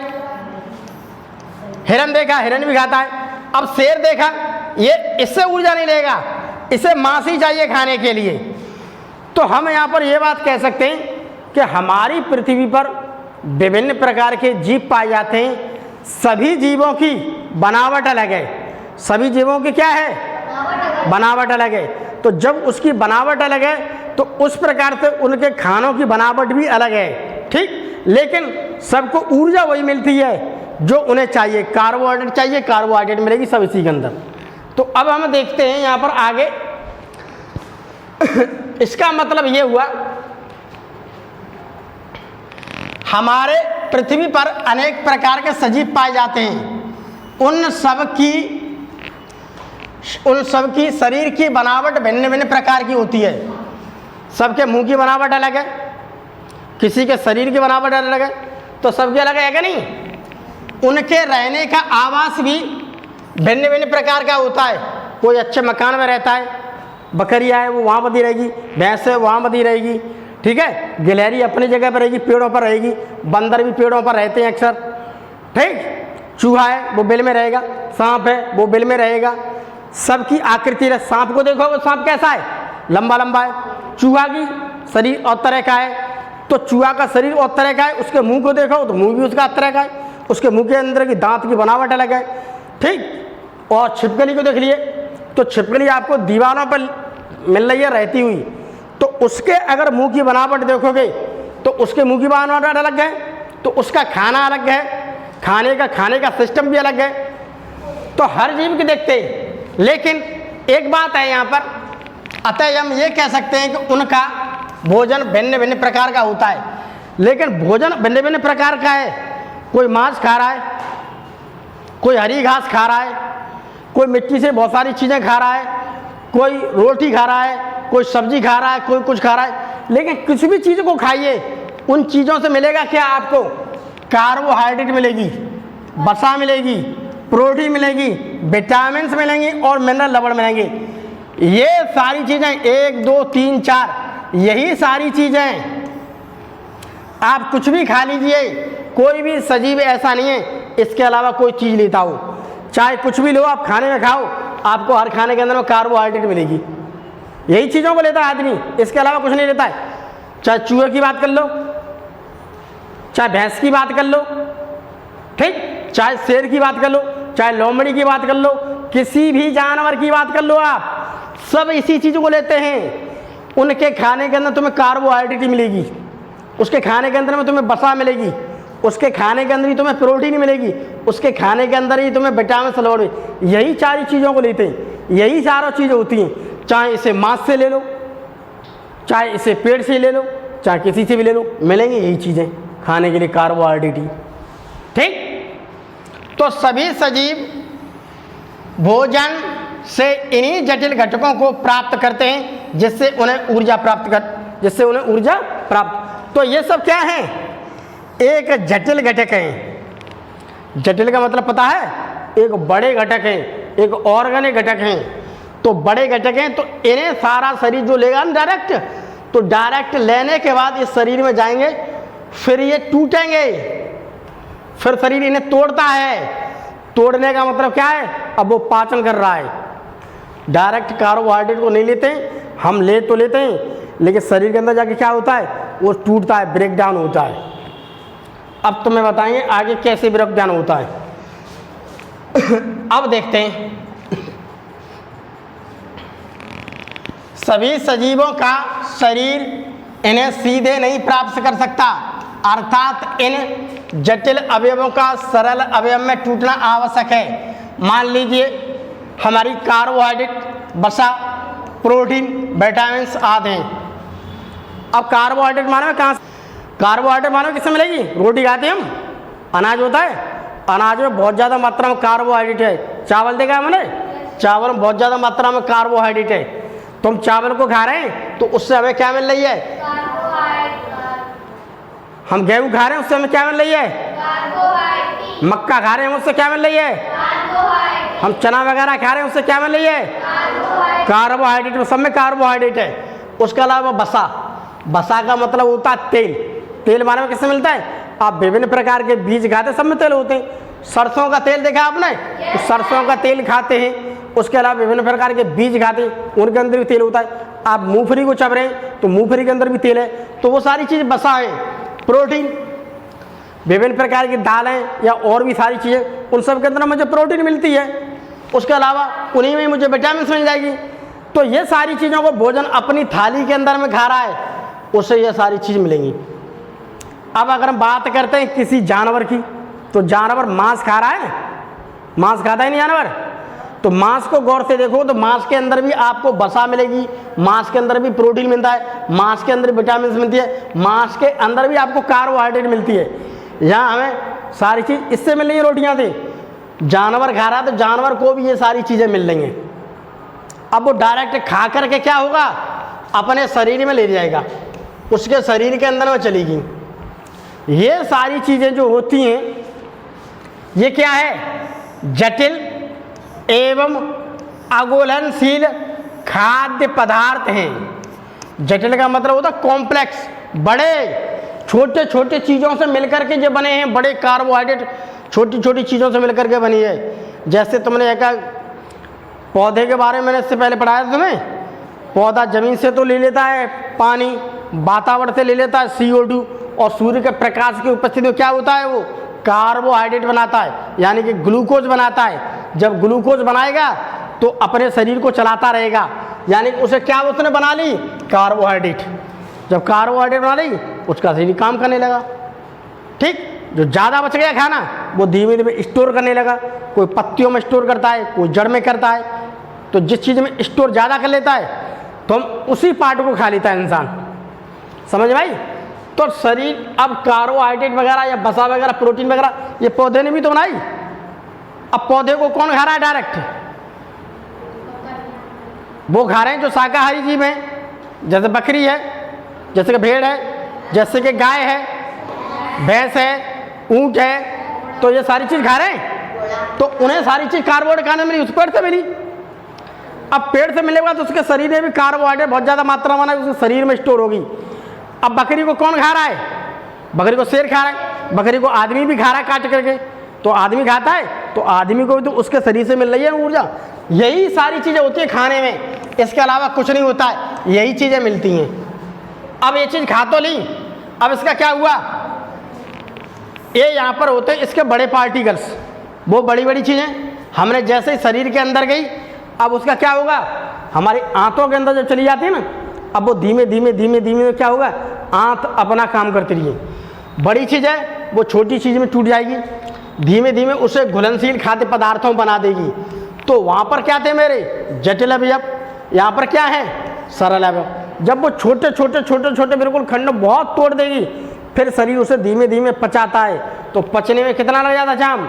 हिरन देखा, हिरन भी खाता है। अब शेर देखा, ये इससे ऊर्जा नहीं लेगा, इसे मांस ही चाहिए खाने के लिए। तो हम यहाँ पर ये बात कह सकते हैं कि हमारी पृथ्वी पर विभिन्न प्रकार के जीव पाए जाते हैं, सभी जीवों की बनावट अलग है। सभी जीवों की क्या है, बनावट अलग है। तो जब उसकी बनावट अलग है तो उस प्रकार से उनके खानों की बनावट भी अलग है। ठीक, लेकिन सबको ऊर्जा वही मिलती है जो उन्हें चाहिए, कार्बोहाइड्रेट चाहिए, कार्बोहाइड्रेट मिलेगी सब इसी के अंदर। तो अब हम देखते हैं यहाँ पर आगे इसका मतलब ये हुआ हमारे पृथ्वी पर अनेक प्रकार के सजीव पाए जाते हैं, उन सब की शरीर की बनावट भिन्न भिन्न प्रकार की होती है। सबके मुंह की बनावट अलग है, किसी के शरीर की बनावट अलग है, तो सबकी अलग है क्या नहीं। उनके रहने का आवास भी भिन्न भिन्न प्रकार का होता है। कोई अच्छे मकान में रहता है, बकरियाँ है वो वहाँ बंधी रहेगी, भैंस है वहाँ बंधी रहेगी, ठीक है, गिलहरी अपनी जगह पर रहेगी, पेड़ों पर रहेगी, बंदर भी पेड़ों पर रहते हैं अक्सर। ठीक, चूहा है वो बिल में रहेगा, सांप है वो बिल में रहेगा। सबकी आकृति है, सांप को देखो वो सांप कैसा है, लंबा लंबा है। चूहा की शरीर और तरह का है, तो चूहा का शरीर और तरह का है। उसके मुंह को देखो तो मुंह भी उसका तरह का है, उसके मुंह के अंदर की दांत की बनावट अलग है। ठीक, और छिपकली को देख लिए तो छिपकली आपको दीवारों पर मिल रही है रहती हुई, तो उसके अगर मुंह की बनावट देखोगे तो उसके मुंह की बनावट अलग है, तो उसका खाना अलग है, खाने का सिस्टम भी अलग है। तो हर जीव के देखते हैं, लेकिन एक बात है यहाँ पर, अतः हम ये कह सकते हैं कि उनका भोजन भिन्न भिन्न प्रकार का होता है। लेकिन भोजन भिन्न भिन्न प्रकार का है, कोई मांस खा रहा है, कोई हरी घास खा रहा है, कोई मिट्टी से बहुत सारी चीज़ें खा रहा है, कोई रोटी खा रहा है, कोई सब्जी खा रहा है, कोई कुछ खा रहा है। लेकिन किसी भी चीज़ को खाइए, उन चीज़ों से मिलेगा क्या आपको, कार्बोहाइड्रेट मिलेगी, वसा मिलेगी, प्रोटीन मिलेगी, विटामिन्स मिलेंगी और मिनरल रबड़ मिलेंगे। ये सारी चीज़ें 1 2 3 4 यही सारी चीज़ें। आप कुछ भी खा लीजिए, कोई भी सजीव ऐसा नहीं है इसके अलावा कोई चीज़ लेता हो। चाहे कुछ भी लो आप खाने में खाओ, आपको हर खाने के अंदर में कार्बोहाइड्रेट मिलेगी। यही चीज़ों को लेता है आदमी, इसके अलावा कुछ नहीं लेता है। चाहे चूहे की बात कर लो, चाहे भैंस की बात कर लो, ठीक, चाहे शेर की बात कर लो, चाहे लोमड़ी की बात कर लो, किसी भी जानवर की बात कर लो, आप सब इसी चीज़ों को लेते हैं। उनके खाने के अंदर तुम्हें कार्बोहाइड्रेट मिलेगी, उसके खाने के अंदर में तुम्हें वसा मिलेगी, उसके खाने के अंदर ही तुम्हें प्रोटीन मिलेगी, उसके खाने के अंदर ही तुम्हें विटामिन सल्फर मिलेगी। यही सारी चीज़ों को लेते हैं, यही सारी चीज़ें होती हैं। चाहे इसे मांस से ले लो, चाहे इसे पेड़ से ले लो, चाहे किसी से भी ले लो, मिलेंगी यही चीज़ें खाने के लिए, कार्बोहाइड्रेट ही। ठीक, तो सभी सजीव भोजन से इन्हीं जटिल घटकों को प्राप्त करते हैं जिससे उन्हें ऊर्जा प्राप्त। तो ये सब क्या है? एक जटिल घटक है। जटिल का मतलब पता है? एक बड़े घटक है, एक ऑर्गेनिक घटक है। तो बड़े घटक हैं, तो इन्हें सारा शरीर जो लेगा ना डायरेक्ट, तो डायरेक्ट लेने के बाद इस शरीर में जाएंगे, फिर ये टूटेंगे, फिर शरीर इन्हें तोड़ता है। तोड़ने का मतलब क्या है? अब वो पाचन कर रहा है। डायरेक्ट कार्बोहाइड्रेट को नहीं लेते हैं, हम ले तो लेते हैं, लेकिन शरीर के अंदर जाके क्या होता है? वो टूटता है, ब्रेक डाउन होता है। अब तुम्हें बताएंगे आगे कैसे ब्रेक डाउन होता है। अब देखते हैं, सभी सजीवों का शरीर इन्हें सीधे नहीं प्राप्त कर सकता, अर्थात इन जटिल अवयवों का सरल अवयव में टूटना आवश्यक है। मान लीजिए हमारी कार्बोहाइड्रेट, वसा, प्रोटीन, विटामिन्स आदि हैं। अब कार्बोहाइड्रेट मानो कहाँ से? कार्बोहाइड्रेट मानो किससे मिलेगी? रोटी खाते हम, अनाज होता है, अनाज में बहुत ज़्यादा मात्रा में कार्बोहाइड्रेट है। चावल देखा है मैंने, चावल में बहुत ज़्यादा मात्रा में कार्बोहाइड्रेट है। तो हम चावल को खा रहे हैं तो उससे हमें क्या मिल रही है? हम गेहूँ खा रहे हैं उससे हमें क्या मिल रही है? मक्का खा रहे हैं उससे क्या मिल रही है? हम चना वगैरह खा रहे हैं उससे क्या मिल रही है? कार्बोहाइड्रेट। सब में कार्बोहाइड्रेट है। उसके अलावा वसा, वसा का मतलब होता है तेल। तेल माने में किससे मिलता है? आप विभिन्न प्रकार के बीज खाते हैं, सब में तेल होते हैं। सरसों का तेल देखा आपने? तो सरसों का तेल खाते हैं। उसके अलावा विभिन्न प्रकार के बीज खाते हैं, उनके अंदर भी तेल होता है। आप मूंगफली को चब रहे हैं तो मूंगफली के अंदर भी तेल है। तो वो सारी चीज़ वसा है। प्रोटीन, विभिन्न प्रकार की दालें या और भी सारी चीज़ें, उन सब के अंदर मुझे प्रोटीन मिलती है। उसके अलावा उन्हीं में मुझे विटामिन मिल जाएगी। तो ये सारी चीज़ों को भोजन अपनी थाली के अंदर में खा रहा है, उससे ये सारी चीज़ मिलेंगी। अब अगर हम बात करते हैं किसी जानवर की, तो जानवर मांस खा रहा है, मांस खाता है नहीं जानवर? तो मांस को गौर से देखो तो मांस के अंदर भी आपको वसा मिलेगी, मांस के अंदर भी प्रोटीन मिलता है, मांस के अंदर विटामिन मिलती है, मांस के अंदर भी आपको कार्बोहाइड्रेट मिलती है। यहाँ हमें सारी चीज़ इससे मिल रही है। रोटियाँ थी, जानवर खा रहा है तो जानवर को भी ये सारी चीज़ें मिल रही हैं। अब वो डायरेक्ट खा करके क्या होगा? अपने शरीर में ले जाएगा, उसके शरीर के अंदर में चलेगी। ये सारी चीज़ें जो होती हैं ये क्या है? जटिल एवं अघुलनशील खाद्य पदार्थ हैं। जटिल का मतलब होता है कॉम्प्लेक्स, बड़े छोटे छोटे चीज़ों से मिलकर के जो बने हैं। बड़े कार्बोहाइड्रेट छोटी छोटी चीज़ों से मिलकर के बनी है। जैसे तुमने एक पौधे के बारे में मैंने इससे पहले पढ़ाया था तुम्हें। पौधा ज़मीन से तो ले लेता है पानी, वातावरण से ले लेता है CO2, और सूर्य के प्रकाश की उपस्थिति में क्या होता है? वो कार्बोहाइड्रेट बनाता है, यानी कि ग्लूकोज बनाता है। जब ग्लूकोज बनाएगा तो अपने शरीर को चलाता रहेगा, यानी कि उसे क्या उसने बना ली? कार्बोहाइड्रेट। जब कार्बोहाइड्रेट बना ली उसका शरीर काम करने लगा। ठीक, जो ज़्यादा बच गया खाना वो धीमे धीमे स्टोर करने लगा। कोई पत्तियों में स्टोर करता है, कोई जड़ में करता है। तो जिस चीज़ में स्टोर ज़्यादा कर लेता है तो हम उसी पार्ट को खा लेता है इंसान। समझ भाई? तो शरीर अब कार्बोहाइड्रेट वगैरह या वसा वगैरह, प्रोटीन वगैरह, ये पौधे ने भी तो बनाई। अब पौधे को कौन खा रहा है? डायरेक्ट वो खा रहे हैं जो शाकाहारी जीव हैं, जैसे बकरी है, जैसे कि भेड़ है, जैसे कि गाय है, भैंस है, ऊँट है, तो ये सारी चीज़ खा रहे हैं, तो उन्हें सारी चीज़ कार्बोहाइड्रेट खाने मिली, उस पेड़ से मिली। अब पेड़ से मिलेगा तो उसके शरीर में भी कार्बोहाइड्रेट बहुत ज़्यादा मात्रा में उसके शरीर में स्टोर होगी। अब बकरी को कौन खा रहा है? बकरी को शेर खा रहा है, बकरी को आदमी भी खा रहा है काट करके, तो आदमी खाता है तो आदमी को भी तो उसके शरीर से मिल रही है ऊर्जा। यही सारी चीज़ें होती है खाने में, इसके अलावा कुछ नहीं होता है, यही चीज़ें मिलती हैं। अब ये चीज़ खा तो ली, अब इसका क्या हुआ? ये यहाँ पर होते हैं इसके बड़े पार्टिकल्स, वो बड़ी बड़ी चीज़ें हमने जैसे ही शरीर के अंदर गई, अब उसका क्या होगा? हमारी आंतों के अंदर जब चली जाती है ना, अब वो धीमे धीमे धीमे धीमे क्या होगा? आंत अपना काम करती रही है। बड़ी चीज़ है वो छोटी चीज़ में टूट जाएगी, धीमे धीमे उसे घुलनशील खाद्य पदार्थों बना देगी। तो वहाँ पर क्या थे मेरे? जटिल अवयव, यहाँ पर क्या है? सरल अवयव। जब वो छोटे छोटे छोटे छोटे बिल्कुल खंड बहुत तोड़ देगी, फिर शरीर उसे धीमे धीमे पचाता है। तो पचने में कितना लग जाता है? शाम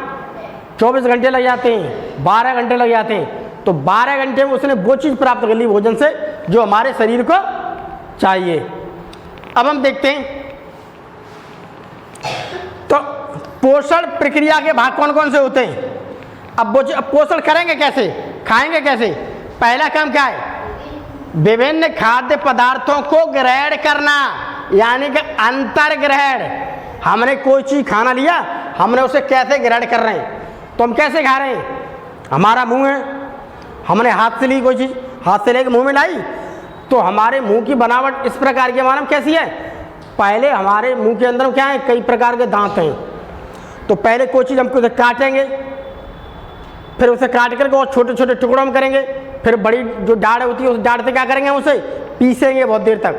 24 घंटे लग जाते हैं, 12 घंटे लग जाते हैं। तो 12 घंटे में उसने वो चीज़ प्राप्त कर ली भोजन से जो हमारे शरीर को चाहिए। अब हम देखते हैं तो पोषण प्रक्रिया के भाग कौन कौन से होते हैं। अब पोषण करेंगे कैसे, खाएंगे कैसे? पहला काम क्या है? विभिन्न खाद्य पदार्थों को ग्रहण करना, यानी कि अंतर ग्रहण। हमने कोई चीज़ खाना लिया, हमने उसे कैसे ग्रहण कर रहे हैं? तो हम कैसे खा रहे हैं? हमारा मुंह है, हमने हाथ से ली कोई चीज़, हाथ से लेकर मुंह में लाई, तो हमारे मुंह की बनावट इस प्रकार की मालूम कैसी है? पहले हमारे मुंह के अंदर क्या है? कई प्रकार के दांत हैं। तो पहले कोई चीज़ हमको उसे काटेंगे, फिर उसे काट करके और छोटे छोटे टुकड़ों में करेंगे, फिर बड़ी जो डाढ़ होती है उस डाढ़ से क्या करेंगे? उसे पीसेंगे बहुत देर तक।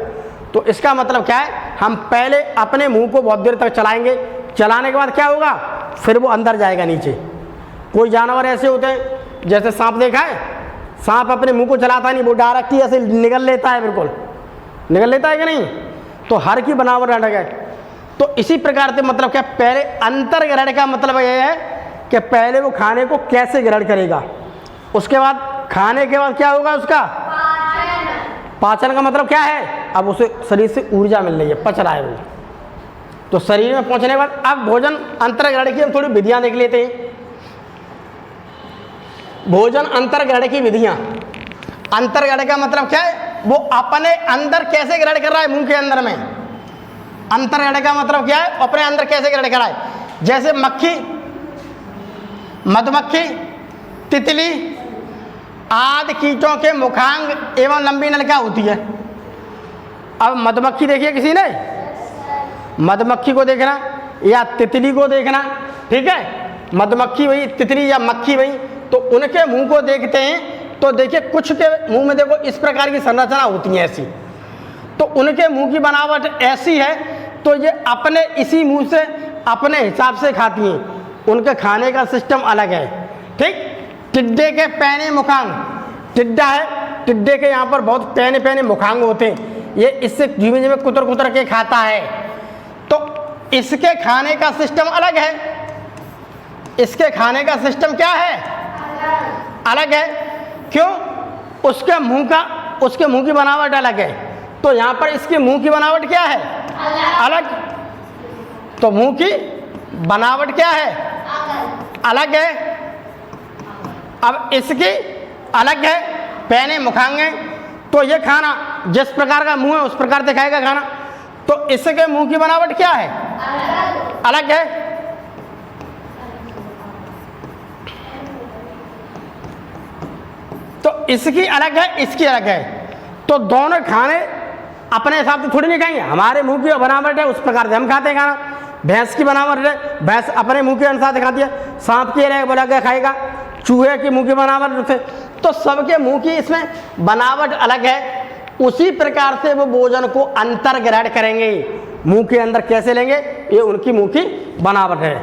तो इसका मतलब क्या है? हम पहले अपने मुंह को बहुत देर तक चलाएंगे, चलाने के बाद क्या होगा? फिर वो अंदर जाएगा नीचे। कोई जानवर ऐसे होते हैं, जैसे सांप देखा है, सांप अपने मुंह को चलाता नहीं, वो डायरेक्टली ऐसे निगल लेता है, बिल्कुल निगल लेता है कि नहीं? तो हर की बनावट अलग है। तो इसी प्रकार से मतलब क्या? पहले अंतर ग्रहण का मतलब यह है कि पहले वो खाने को कैसे ग्रहण करेगा, उसके बाद खाने के बाद क्या होगा? उसका पाचन का मतलब क्या है? अब उसे शरीर से ऊर्जा मिल रही है, पच रहा है वो। तो शरीर में पहुंचने के बाद अब भोजन अंतर्ग्रहण की हम थोड़ी विधियां देख लेते हैं। भोजन अंतर्ग्रहण की विधियां। अंतर्ग्रहण का मतलब क्या है? वो अपने अंदर कैसे ग्रहण कर रहा है, मुंह के अंदर में। अंतर्ग्रहण का मतलब क्या है? अपने अंदर कैसे ग्रहण कर रहा है। जैसे मक्खी, मधुमक्खी, तितली आदि कीटों के मुखांग एवं लंबी नलिका होती है। अब मधुमक्खी देखिए किसी ने, मधुमक्खी को देखना या तितली को देखना, ठीक है? मधुमक्खी वही, तितली या मक्खी वही, तो उनके मुंह को देखते हैं तो देखिए कुछ के मुंह में देखो इस प्रकार की संरचना होती है ऐसी, तो उनके मुंह की बनावट ऐसी है, तो ये अपने इसी मुंह से अपने हिसाब से खाती हैं। उनके खाने का सिस्टम अलग है, ठीक? टिड्डे के पैने मुखांग, टिड्डा है, टिड्डे के यहाँ पर बहुत पैने पैने मुखांग होते हैं, ये इससे धीमे धीमे कुतर कुतर के खाता है। तो इसके खाने का सिस्टम अलग है, इसके खाने का सिस्टम क्या है? अलग है। क्यों? उसके मुंह की बनावट अलग है, तो यहाँ पर इसके मुंह की बनावट क्या है? अलग। तो मुंह की बनावट क्या है? अलग है। अब इसकी अलग है, पैने मुखांग है, तो ये खाना जिस प्रकार का मुंह है उस प्रकार से खाएगा खाना। तो इसके मुंह की बनावट क्या है? अलग है। तो इसकी अलग है, इसकी अलग है, तो दोनों खाने अपने हिसाब से थोड़ी नहीं खाएंगे। हमारे मुंह की बनावट है उस प्रकार से हम खाते हैं खाना। भैंस की बनावट है, भैंस अपने मुंह के अनुसार से खाती है। सांप की अलग बोला के खाएगा, चूहे की मुंह की बनावट से, तो सबके मुंह की इसमें बनावट अलग है। उसी प्रकार से वो भोजन को अंतर ग्रहण करेंगे, मुंह के अंदर कैसे लेंगे, ये उनकी मुंह की बनावट है,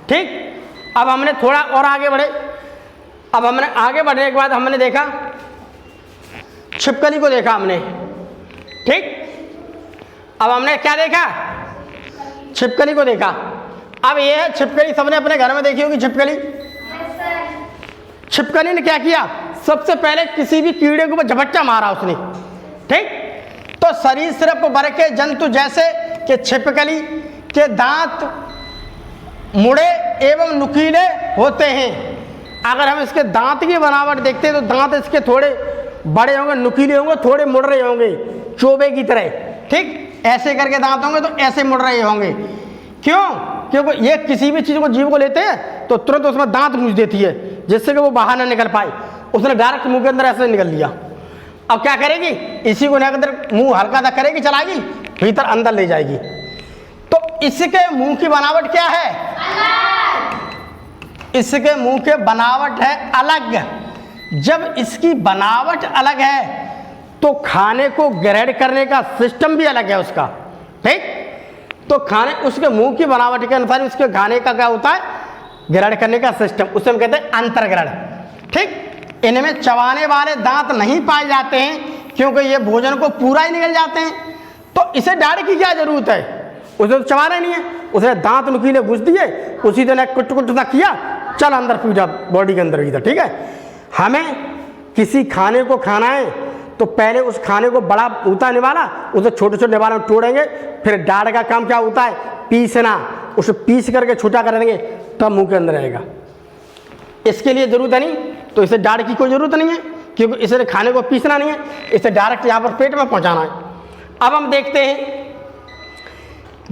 ठीक? अब हमने थोड़ा और आगे बढ़े। अब हमने आगे बढ़ने के बाद हमने देखा छिपकली को देखा हमने, ठीक? अब हमने क्या देखा? छिपकली को देखा। अब ये है छिपकली, सबने अपने घर में देखी होगी छिपकली। छिपकली ने क्या किया? सबसे पहले किसी भी कीड़े के ऊपर झपट्टा मारा उसने, ठीक? तो शरीर सिर्फ भर के जंतु जैसे कि छिपकली के दांत मुड़े एवं नुकीले होते हैं। अगर हम इसके दांत की बनावट देखते हैं तो दांत इसके थोड़े बड़े होंगे, नुकीले होंगे, थोड़े मुड़ रहे होंगे चोबे की तरह। ठीक, ऐसे करके दांत होंगे तो ऐसे मुड़ रहे होंगे। क्यों? क्योंकि ये किसी भी चीज़ को, जीव को लेते हैं तो तुरंत उसमें दांत घुस देती है जिससे कि वो बाहर ना निकल पाए। उसने डायरेक्ट मुंह के अंदर ऐसे निकल लिया। अब क्या करेगी? इसी को अंदर मुंह हल्का सा करेगी, चलाएगी, भीतर अंदर ले जाएगी। तो इसके मुंह की बनावट क्या है? इसके मुंह के बनावट है अलग। जब इसकी बनावट अलग है तो खाने को ग्रहण करने का सिस्टम भी अलग है उसका। ठीक, तो खाने, उसके मुंह की बनावट के अनुसार उसके खाने का क्या होता है? ग्रहण करने का सिस्टम, उसे हम कहते हैं अंतर्ग्रहण। ठीक, इनमें चबाने वाले दांत नहीं पाए जाते हैं क्योंकि ये भोजन को पूरा ही निकल जाते हैं। तो इसे डांट की क्या जरूरत है? उसे तो चबाना नहीं है, उसे दांत नुकीले घुस दिए, उसी दिन कुट कुट सा किया, चल अंदर पूजा बॉडी के अंदर इधर। ठीक है, हमें किसी खाने को खाना है तो पहले उस खाने को बड़ा होता निवाला, उसे छोटे छोटे निवाले में तोड़ेंगे, फिर डाढ़ का काम क्या होता है? पीसना, उसे पीस करके छोटा कर देंगे, तब मुंह के अंदर आएगा। इसके लिए जरूरत है नहीं, तो इसे डाढ़ की कोई जरूरत नहीं है क्योंकि इसे खाने को पीसना नहीं है, इसे डायरेक्ट यहाँ पर पेट में पहुँचाना है। अब हम देखते हैं,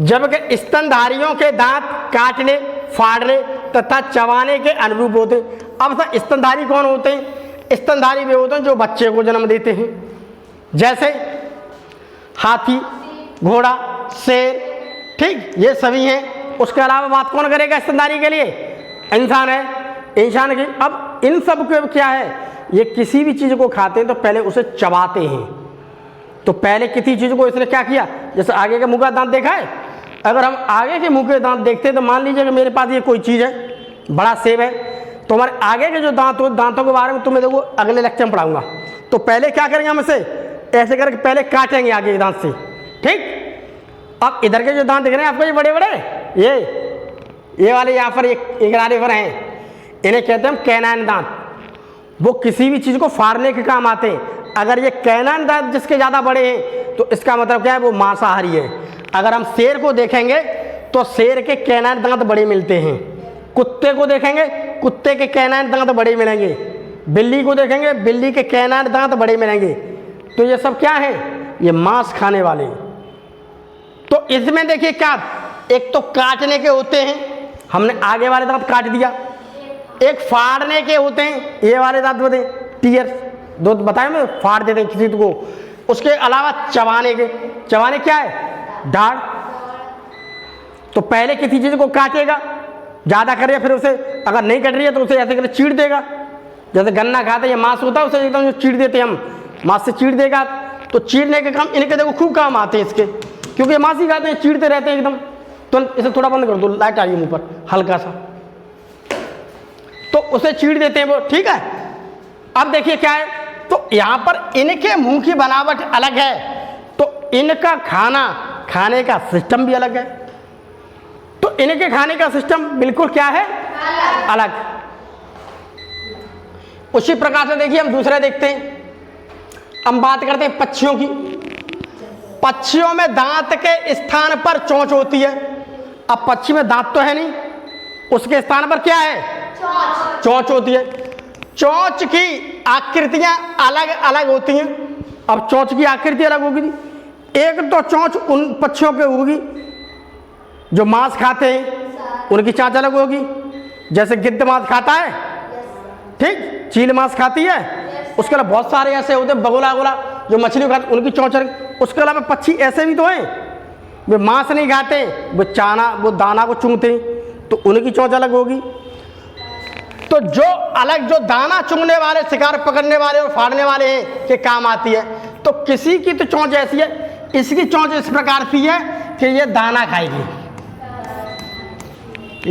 जबकि स्तनधारियों के दांत काटने, फाड़ने तथा चबाने के अनुरूप होते हैं। अब स्तनधारी कौन होते हैं? स्तनधारी वे होते हैं जो बच्चे को जन्म देते हैं, जैसे हाथी, घोड़ा, शेर। ठीक, ये सभी हैं। उसके अलावा बात कौन करेगा स्तनधारी के लिए? इंसान है, इंसान की। अब इन सब के क्या है? ये किसी भी चीज़ को खाते हैं तो पहले उसे चबाते हैं। तो पहले किसी चीज़ को इसने क्या किया? जैसे आगे का मुंह का दांत देखा है, अगर हम आगे के मुंह के दांत देखते हैं तो मान लीजिए कि मेरे पास ये कोई चीज़ है, बड़ा सेब है, तो हमारे आगे के जो दांत हो, दांतों के बारे में तुम्हें देखो अगले लेक्चर में पढ़ाऊंगा। तो पहले क्या करेंगे हम इसे ऐसे करके पहले काटेंगे आगे के दांत से। ठीक, अब इधर के जो दांत दिख रहे हैं आपको, ये बड़े बड़े, ये वाले यहाँ पर एक किनारे पर हैं, इन्हें कहते हैं हम कैनाइन दांत। वो किसी भी चीज़ को फाड़ने के काम आते हैं। अगर ये कैनाइन दांत जिसके ज़्यादा बड़े हैं तो इसका मतलब क्या है? वो मांसाहारी है। अगर हम शेर को देखेंगे तो शेर के कैनाइन दांत बड़े मिलते हैं। कुत्ते को देखेंगे, कुत्ते के कैनाइन दांत बड़े मिलेंगे। बिल्ली को देखेंगे, बिल्ली के कैनाइन दांत बड़े मिलेंगे। तो ये सब क्या है? ये मांस खाने वाले। तो इसमें देखिए क्या, एक तो काटने के होते हैं, हमने आगे वाले दांत काट दिया। एक फाड़ने के होते हैं, ये वाले दांत होते हैं टीयर्स, दो बताए मैं, फाड़ देते हैं किसी को। उसके अलावा चबाने के, चबाने क्या है? दाढ़। तो पहले किसी चीज़ को काटेगा, ज़्यादा करे, फिर उसे अगर नहीं कट रही है तो उसे ऐसे करके चीड़ देगा। जैसे गन्ना खाते हैं, मांस होता है, उसे एकदम चीड़ देते हैं हम, मांस से चीड़ देगा। तो चीड़ने के काम इनके देखो खूब काम आते हैं इसके, क्योंकि मांस ही खाते हैं, चीड़ते रहते हैं एकदम। तो इसे थोड़ा बंद कर दो, लाइट आ रही है मुँह पर हल्का सा, तो उसे चीड़ देते हैं वो। ठीक है, अब देखिए क्या है, तो यहाँ पर इनके मुंह की बनावट अलग है, तो इनका खाने का सिस्टम भी अलग है। तो इनके खाने का सिस्टम बिल्कुल क्या है? अलग। उसी प्रकार से देखिए हम दूसरे देखते हैं। हम बात करते हैं पक्षियों की। पक्षियों में दांत के स्थान पर चोंच होती है। अब पक्षी में दांत तो है नहीं, उसके स्थान पर क्या है? चोंच होती है। चोंच की आकृतियां अलग अलग होती हैं। अब चोंच की आकृति अलग होगी। एक तो चोंच उन पक्षियों के होगी जो मांस खाते हैं, उनकी चांच अलग होगी। जैसे गिद्ध मांस खाता है, ठीक, चील मांस खाती है। उसके अलावा बहुत सारे ऐसे होते हैं बगुला वगुला जो मछली खाते, उनकी चोंच अलग। उसके अलावा पक्षी ऐसे भी तो हैं, वे मांस नहीं खाते, वो दाना को चुंगते हैं, तो उनकी चोंच अलग होगी। तो जो अलग, जो दाना चुंगने वाले, शिकार पकड़ने वाले और फाड़ने वाले हैं के काम आती है। तो किसी की तो चोंच ऐसी है, इसकी चोंच इस प्रकार की है कि ये दाना खाएगी।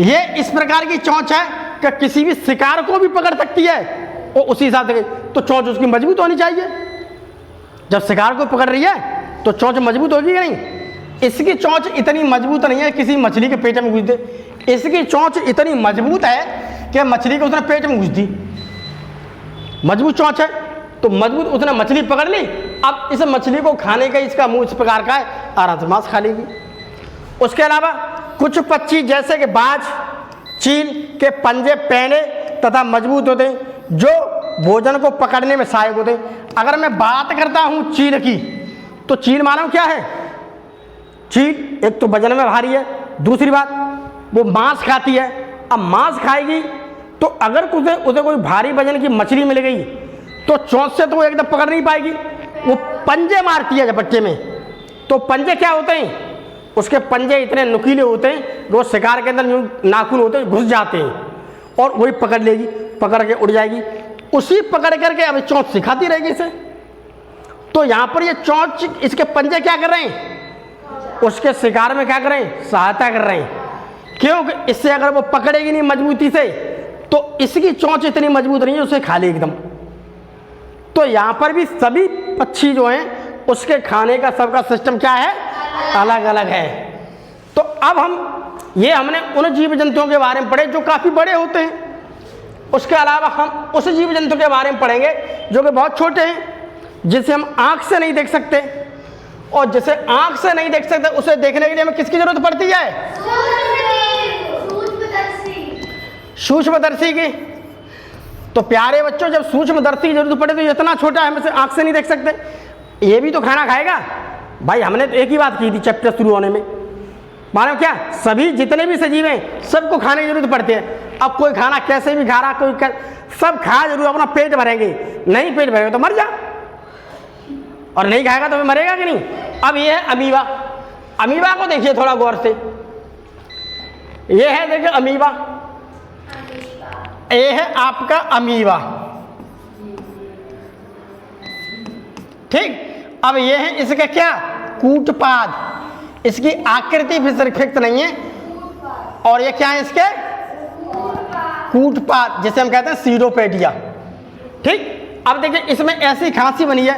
ये इस प्रकार की चोंच है कि किसी भी शिकार को भी पकड़ सकती है, और उसी हिसाब से तो चोंच उसकी मजबूत होनी चाहिए। जब शिकार को पकड़ रही है तो चोंच मजबूत होगी कि नहीं? इसकी चोंच इतनी मजबूत नहीं है किसी मछली के पेट में घुस दे। इसकी चोंच इतनी मजबूत है कि मछली को उसने पेट में घुस दी। मजबूत चोंच है, तो मजबूत उसने मछली पकड़ ली। अब इस मछली को खाने का इसका मुंह इस प्रकार का है, आराम से मांस खा लेगी। उसके अलावा कुछ पक्षी जैसे कि बाज, चील के पंजे पैने तथा मजबूत होते हैं जो भोजन को पकड़ने में सहायक होते हैं। अगर मैं बात करता हूं चील की, तो चील मालूम क्या है? चील एक तो वजन में भारी है, दूसरी बात वो मांस खाती है। अब मांस खाएगी तो अगर उसे कोई भारी वजन की मछली मिल गई तो चोंच से तो वो एकदम पकड़ नहीं पाएगी, वो पंजे मारती है झपट्टे में। तो पंजे क्या होते हैं? उसके पंजे इतने नुकीले होते हैं, वो शिकार के अंदर जो नाखून होते हैं घुस जाते हैं और वही पकड़ लेगी, पकड़ के उड़ जाएगी। उसी पकड़ करके अब चोंच सिखाती रहेगी इसे। तो यहाँ पर ये चोंच, इसके पंजे क्या कर रहे हैं? उसके शिकार में क्या कर रहे हैं? सहायता कर रहे हैं। क्योंकि इससे अगर वो पकड़ेगी नहीं मजबूती से तो इसकी चोंच इतनी मजबूत नहीं है, उसे खा ले एकदम। तो यहाँ पर भी सभी पक्षी जो हैं उसके खाने का सबका सिस्टम क्या है? अलग अलग है। तो अब हमने उन जीव जंतुओं के बारे में पढ़े जो काफ़ी बड़े होते हैं। उसके अलावा हम उस जीव जंतु के बारे में पढ़ेंगे जो कि बहुत छोटे हैं, जिसे हम आँख से नहीं देख सकते। और जिसे आँख से नहीं देख सकते उसे देखने के लिए हमें किसकी जरूरत पड़ती है? सूक्ष्मदर्शी की। तो प्यारे बच्चों, जब सूक्ष्मदर्शी की जरूरत पड़े तो ये इतना छोटा है, हम इसे आँख से नहीं देख सकते। ये भी तो खाना खाएगा भाई। हमने तो एक ही बात की थी चैप्टर शुरू होने में, मानो क्या सभी जितने भी सजीव हैं सबको खाने की जरूरत पड़ती है। अब कोई खाना कैसे भी खा रहा, सब खा जरूर, अपना पेट भरेंगे। नहीं पेट भरेगा तो मर जा, और नहीं खाएगा तो मरेगा कि नहीं। अब ये है अमीबा। अमीबा को देखिए थोड़ा गौर से। ये है देखिए अमीबा, ये है आपका अमीबा, ठीक। अब ये है इसका क्या? कूटपाद। इसकी आकृति फिक्स नहीं है। और ये क्या है इसके? कूटपाद, जिसे हम कहते हैं सीरोपेडिया, ठीक। अब देखिए इसमें ऐसी खांसी बनी है,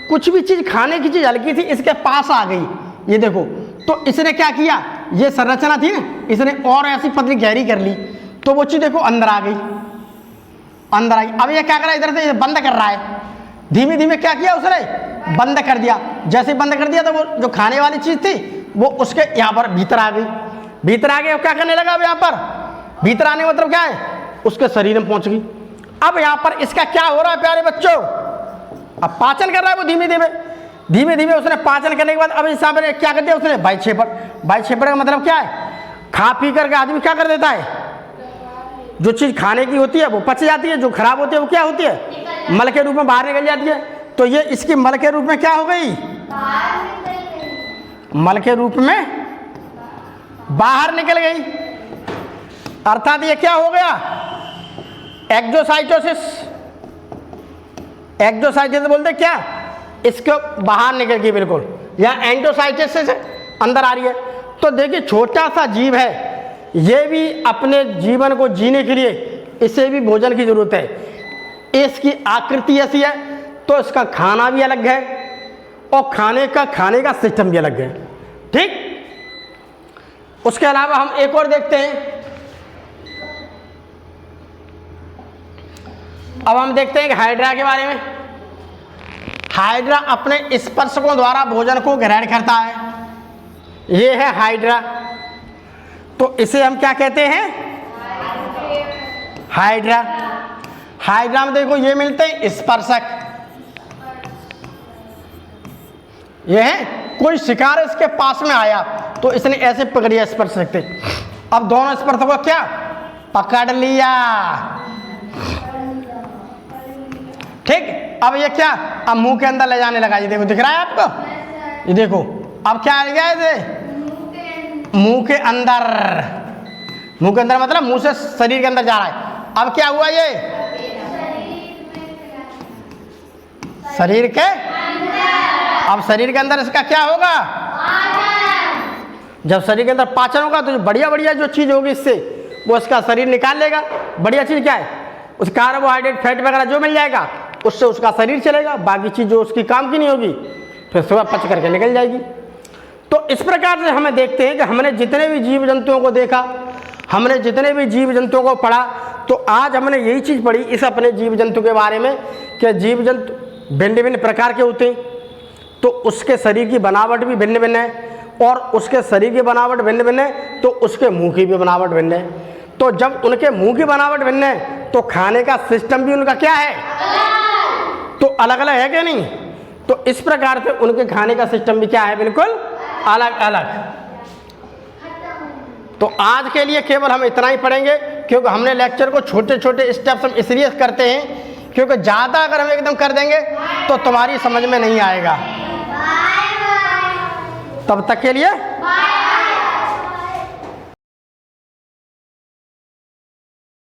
कुछ भी चीज खाने की चीज हल्की थी इसके पास आ गई, ये देखो। तो इसने क्या किया? ये संरचना थी ना, इसने और ऐसी पतली गहरी कर ली, तो वो चीज देखो अंदर आ गई, अंदर आई। अब ये क्या कर रहा है? इधर से बंद कर रहा है। धीमे धीमे क्या किया उसने? बंद कर दिया। जैसे बंद कर दिया तो वो जो खाने वाली चीज थी वो उसके यहाँ पर भीतर आ गई। भीतर आ गई और क्या करने लगा? अब यहाँ पर भीतर आने का मतलब क्या है? उसके शरीर में पहुंच गई। अब यहाँ पर इसका क्या हो रहा है प्यारे बच्चों? अब पाचन कर रहा है वो धीमे धीमे उसने पाचन करने के बाद अब इस पर क्या कर दिया उसने? बाइछेपड़ का मतलब क्या है? खा पी करके आदमी क्या कर देता है? जो चीज खाने की होती है वो पच जाती है, जो खराब होती है वो क्या होती है? मल के रूप में बाहर निकल जाती है। तो ये इसकी मल के रूप में क्या हो गई? मल के रूप में बाहर निकल गई। अर्थात ये क्या हो गया? एक्सोसाइटोसिस। एक्सोसाइटोसिस बोलते क्या? इसको बाहर निकल गई बिल्कुल, या एंडोसाइटोसिस अंदर आ रही है। तो देखिए छोटा सा जीव है, ये भी अपने जीवन को जीने के लिए इसे भी भोजन की जरूरत है। इसकी आकृति ऐसी है तो इसका खाना भी अलग है और खाने का सिस्टम भी अलग है, ठीक। उसके अलावा हम एक और देखते हैं। अब हम देखते हैं कि हाइड्रा के बारे में। हाइड्रा अपने स्पर्शकों द्वारा भोजन को ग्रहण करता है। ये है हाइड्रा। तो इसे हम क्या कहते हैं? हाइड्रा। हाइड्रा में देखो ये मिलते हैं स्पर्शक। ये है कोई शिकार इसके पास में आया तो इसने ऐसे पकड़िया स्पर्शक से। अब दोनों स्पर्शकों को क्या पकड़ लिया, ठीक। अब ये क्या? अब मुंह के अंदर ले जाने लगा। ये देखो, दिख रहा है आपको? ये देखो अब क्या आ गया इसे? मुंह के अंदर। मुंह के अंदर मतलब मुंह से शरीर के अंदर जा रहा है। अब क्या हुआ? ये शरीर के अब शरीर के अंदर इसका क्या होगा? जब शरीर के अंदर पाचन होगा तो बढ़िया जो चीज होगी इससे वो इसका शरीर निकाल लेगा। बढ़िया चीज क्या है? उस कार्बोहाइड्रेट फैट वगैरह जो मिल जाएगा उससे उसका शरीर चलेगा। बाकी चीज जो उसकी काम की नहीं होगी फिर सुबह पच करके निकल जाएगी। तो इस प्रकार से हमें देखते हैं कि हमने जितने भी जीव जंतुओं को देखा, हमने जितने भी जीव जंतुओं को पढ़ा, तो आज हमने यही चीज़ पढ़ी इस अपने जीव जंतु के बारे में कि जीव जंतु भिन्न भिन्न प्रकार के होते हैं। तो उसके शरीर की बनावट भी भिन्न भिन्न है, और उसके शरीर की बनावट भिन्न भिन्न है तो उसके मुंह की भी बनावट भिन्न है। तो जब उनके मुंह की बनावट भिन्न है तो खाने का सिस्टम भी उनका क्या है, तो अलग अलग है क्या नहीं। तो इस प्रकार से उनके खाने का सिस्टम भी क्या है, बिल्कुल अलग अलग। तो आज के लिए केवल हम इतना ही पढ़ेंगे, क्योंकि हमने लेक्चर को छोटे छोटे स्टेप्स हम इसलिए करते हैं क्योंकि ज़्यादा अगर हम एकदम कर देंगे तो तुम्हारी समझ में नहीं आएगा। तब तक के लिए